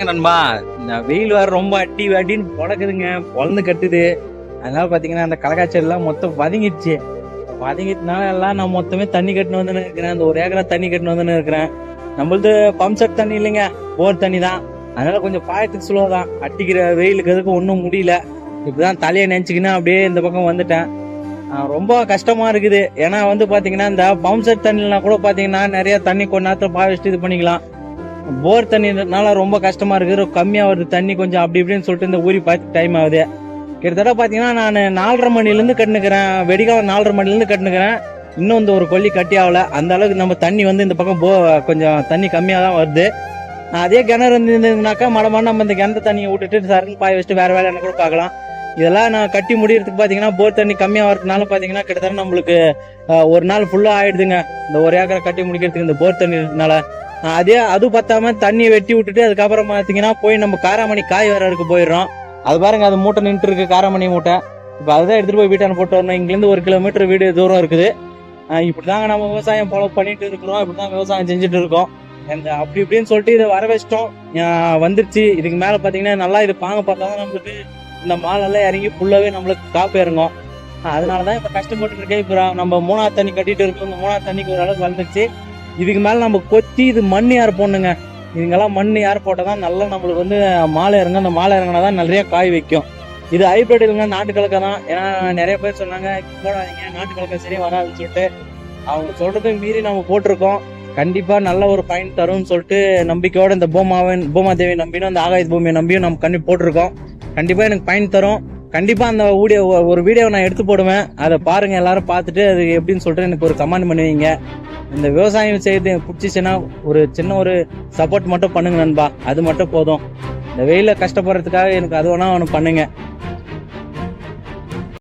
நண்பா, இந்த வெயில் வேற ரொம்ப அடி அடின்னு பொழக்குதுங்க, பொழந்து கட்டுது. அதனால பாத்தீங்கன்னா அந்த கடற்காய்ச்சல் எல்லாம் மொத்தம் வதங்கிடுச்சு. வதங்கிட்டனால எல்லாம் நான் மொத்தமே தண்ணி கட்டினு வந்துன்னு இருக்கிறேன். அந்த ஒரு ஏக்கரா தண்ணி கட்டினு வந்துன்னு இருக்கிறேன். நம்மளது பம்ப் செட் தண்ணி இல்லைங்க, போர் தண்ணி தான். அதனால கொஞ்சம் பாயத்துக்கு சுலோ தான். அடிக்கிற வெயிலுக்கு எதுக்கும் ஒன்றும் முடியல. இப்படிதான் தலையை நினைச்சுக்கின்னு அப்படியே இந்த பக்கம் வந்துட்டேன். ரொம்ப கஷ்டமா இருக்குது. ஏன்னா வந்து பாத்தீங்கன்னா இந்த பம்ப் செட் தண்ணிலாம் கூட பாத்தீங்கன்னா நிறைய தண்ணி கொஞ்ச நேரத்துல பாய வச்சுட்டு இது பண்ணிக்கலாம். போர் தண்ணினால ரொம்ப கஷ்டமா இருக்குது. கம்மியா வருது தண்ணி கொஞ்சம் அப்படி இப்படின்னு சொல்லிட்டு இந்த ஊறி பார்த்து டைம் ஆகுது. கிட்டத்தட்ட பாத்தீங்கன்னா நான் 4:30 மணிலேருந்து கட்டுனுக்கிறேன். வெடிகாலம் 4:30 மணிலேருந்து கட்டுனுக்கிறேன். இன்னும் இந்த ஒரு கொல்லி கட்டி ஆகல. அந்த அளவுக்கு நம்ம தண்ணி வந்து இந்த பக்கம் கொஞ்சம் தண்ணி கம்மியாக தான் வருது. அதே கிணறு இருந்ததுனாக்கா மடமான நம்ம இந்த கிணத்து தண்ணியை விட்டுட்டு சரக்கு பாய வச்சுட்டு வேற வேலை என்ன கூட பார்க்கலாம். இதெல்லாம் நான் கட்டி முடியறதுக்கு பாத்தீங்கன்னா போர் தண்ணி கம்மியா வரதுனால பாத்தீங்கன்னா கிட்டத்தட்ட நம்மளுக்கு ஒரு நாள் ஃபுல்லா ஆயிடுதுங்க. இந்த ஒரு ஏக்கரை கட்டி முடிக்கிறதுக்கு இந்த போர் தண்ணினால. அது பத்தாம தண்ணியை வெட்டி விட்டுட்டு அதுக்கப்புறம் பாத்தீங்கன்னா போய் நம்ம காராமணி காய் வரக்கு போயிடுறோம். அது பாருங்க, அது மூட்டை நின்று இருக்கு, காராமணி மூட்டை. இப்போ அதுதான் எடுத்துட்டு போய் வீட்டான போட்டு வரணும். இங்கிருந்து 1 கிலோமீட்டர் வீடு தூரம் இருக்குது. இப்படிதாங்க நம்ம விவசாயம் பண்ணிட்டு இருக்கிறோம். இப்படிதான் விவசாயம் செஞ்சுட்டு இருக்கோம். அப்படி இப்படின்னு சொல்லிட்டு இதை வர வச்சிட்டோம். வந்துருச்சு. இதுக்கு மேல பாத்தீங்கன்னா நல்லா இது பாங்க பார்த்தாதான் நம்மளுக்கு இந்த மாலெல்லாம் இறங்கி ஃபுல்லாவே நம்மளுக்கு காப்பு இறங்கும். அதனாலதான் இப்ப கஷ்டப்பட்டு இருக்கேன். இப்ப நம்ம 3ஆவது தண்ணி கட்டிட்டு இருக்கோம். இந்த 3ஆவது தண்ணிக்கு ஒரு அளவுக்கு வந்துருச்சு. இதுக்கு மேல நம்ம கொத்தி இது மண் யார் போடணுங்க. இதுங்கெல்லாம் மண் யார் போட்டாதான் நல்லா நம்மளுக்கு வந்து மாலை இறங்க. அந்த மாலை இறங்கினாதான் நிறைய காய் வைக்கும். இது ஹைபிரிட் இல்லைங்க, நாட்டு கலக்கை தான். ஏன்னா நிறைய பேர் சொன்னாங்க போடாதீங்க, நாட்டு கலக்கை சரியா வராதுன்னு சொல்லிட்டு. அவங்க சொல்றதை மீறி நம்ம போட்டிருக்கோம். கண்டிப்பா நல்ல ஒரு பயன் தரும்னு சொல்லிட்டு நம்பிக்கையோட இந்த பூமாதேவி நம்பியும் அந்த ஆகாய பூமியை நம்பியும் நம்ம கண்டிப்பா போட்டிருக்கோம். கண்டிப்பா எனக்கு பயன் தரும். கண்டிப்பா அந்த ஒரு வீடியோ நான் எடுத்து போடுவேன். அதை பாருங்க, எல்லாரும் பார்த்துட்டு அது எப்படின்னு சொல்லிட்டு எனக்கு ஒரு கமெண்ட் பண்ணுவீங்க. இந்த விவசாயம் செய்து பிடிச்சிச்சுன்னா ஒரு சின்ன ஒரு சப்போர்ட் மட்டும் பண்ணுங்க நண்பா. அது மட்டும் போதும். இந்த வெயில கஷ்டப்படுறதுக்காக எனக்கு அது வேணா ஒன்று பண்ணுங்க.